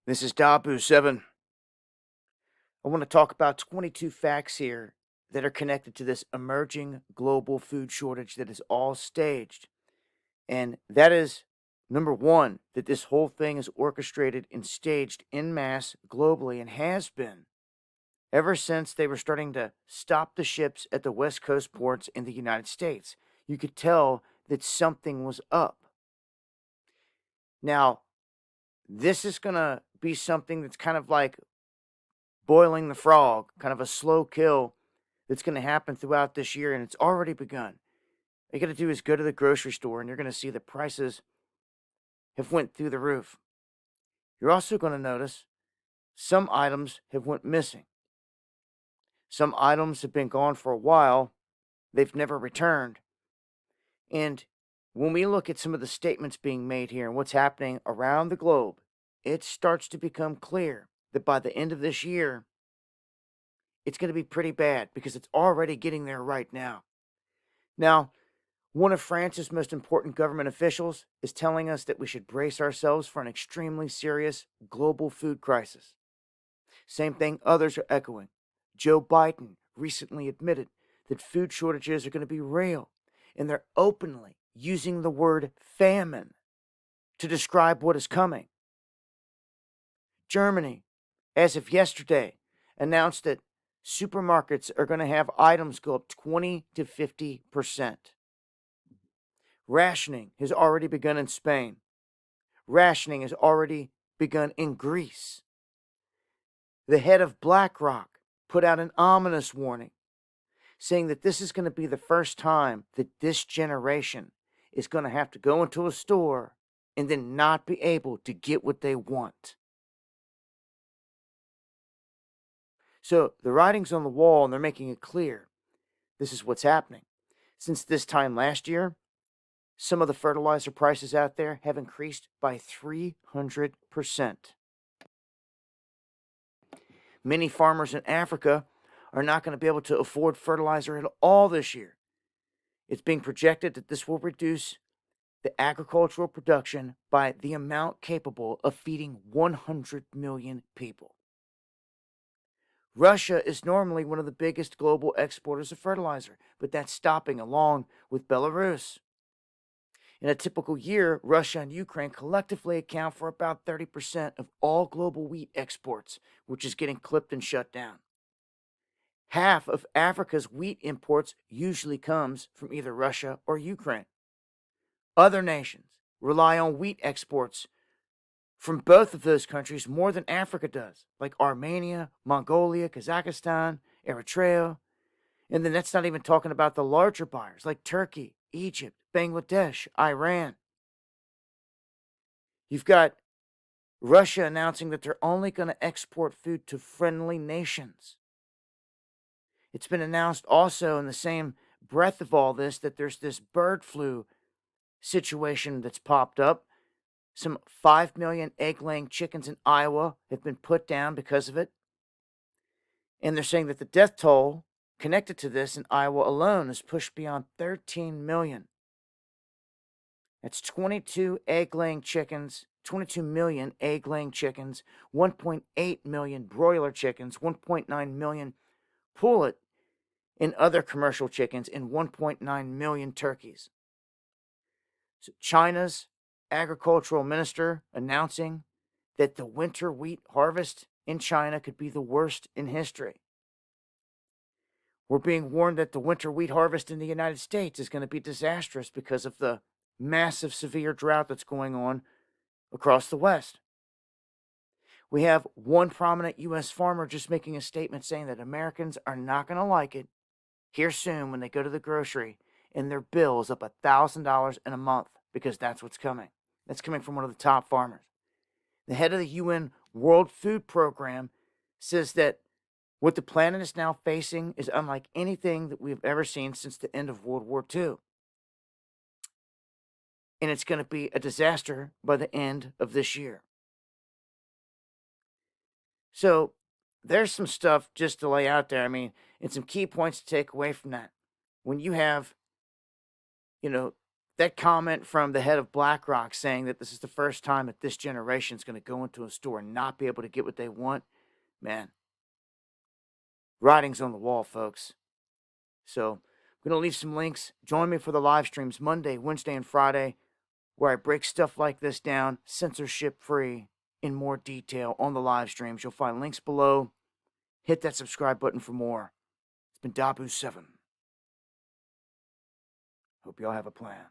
This is Dabu7. I want to talk about 22 facts here that are connected to this emerging global food shortage that is all staged. And that is number one, that this whole thing is orchestrated and staged en masse globally and has been ever since they were starting to stop the ships at the West Coast ports in the United States. You could tell that something was up. Now, this is going to be something that's kind of like boiling the frog, kind of a slow kill that's going to happen throughout this year, and it's already begun. All you got to do is go to the grocery store, and you're going to see the prices have went through the roof. You're also going to notice some items have went missing. Some items have been gone for a while. They've never returned. And when we look at some of the statements being made here and what's happening around the globe, it starts to become clear that by the end of this year, it's going to be pretty bad because it's already getting there right now. Now, one of France's most important government officials is telling us that we should brace ourselves for an extremely serious global food crisis. Same thing others are echoing. Joe Biden recently admitted that food shortages are going to be real, and they're openly using the word famine to describe what is coming. Germany, as of yesterday, announced that supermarkets are going to have items go up 20 to 50%. Rationing has already begun in Spain. Rationing has already begun in Greece. The head of BlackRock put out an ominous warning, saying that this is going to be the first time that this generation is going to have to go into a store and then not be able to get what they want. So the writing's on the wall, and they're making it clear this is what's happening. Since this time last year, some of the fertilizer prices out there have increased by 300%. Many farmers in Africa are not going to be able to afford fertilizer at all this year. It's being projected that this will reduce the agricultural production by the amount capable of feeding 100 million people. Russia is normally one of the biggest global exporters of fertilizer, but that's stopping along with Belarus. In a typical year, Russia and Ukraine collectively account for about 30% of all global wheat exports, which is getting clipped and shut down. Half of Africa's wheat imports usually comes from either Russia or Ukraine. Other nations rely on wheat exports from both of those countries more than Africa does, like Armenia, Mongolia, Kazakhstan, Eritrea. And then that's not even talking about the larger buyers like Turkey, Egypt, Bangladesh, Iran. You've got Russia announcing that they're only going to export food to friendly nations. It's been announced also in the same breath of all this that there's this bird flu situation that's popped up. Some 5 million egg laying chickens in Iowa have been put down because of it. And they're saying that the death toll connected to this in Iowa alone is pushed beyond 13 million. That's 22 egg laying chickens, 22 million egg laying chickens, 1.8 million broiler chickens, 1.9 million pullet and other commercial chickens, and 1.9 million turkeys. So China's agricultural minister announcing that the winter wheat harvest in China could be the worst in history. We're being warned that the winter wheat harvest in the United States is going to be disastrous because of the massive severe drought that's going on across the West. We have one prominent U.S. farmer just making a statement saying that Americans are not going to like it here soon when they go to the grocery and their bill is up $1,000 in a month because that's what's coming. That's coming from one of the top farmers. The head of the UN World Food Program says that what the planet is now facing is unlike anything that we've ever seen since the end of World War II. And it's going to be a disaster by the end of this year. So there's some stuff just to lay out there. I mean, and some key points to take away from that. When you have, you know, that comment from the head of BlackRock saying that this is the first time that this generation is going to go into a store and not be able to get what they want, man, writing's on the wall, folks. So I'm going to leave some links. Join me for the live streams Monday, Wednesday, and Friday, where I break stuff like this down, censorship-free, in more detail on the live streams. You'll find links below. Hit that subscribe button for more. It's been Dabu7. Hope y'all have a plan.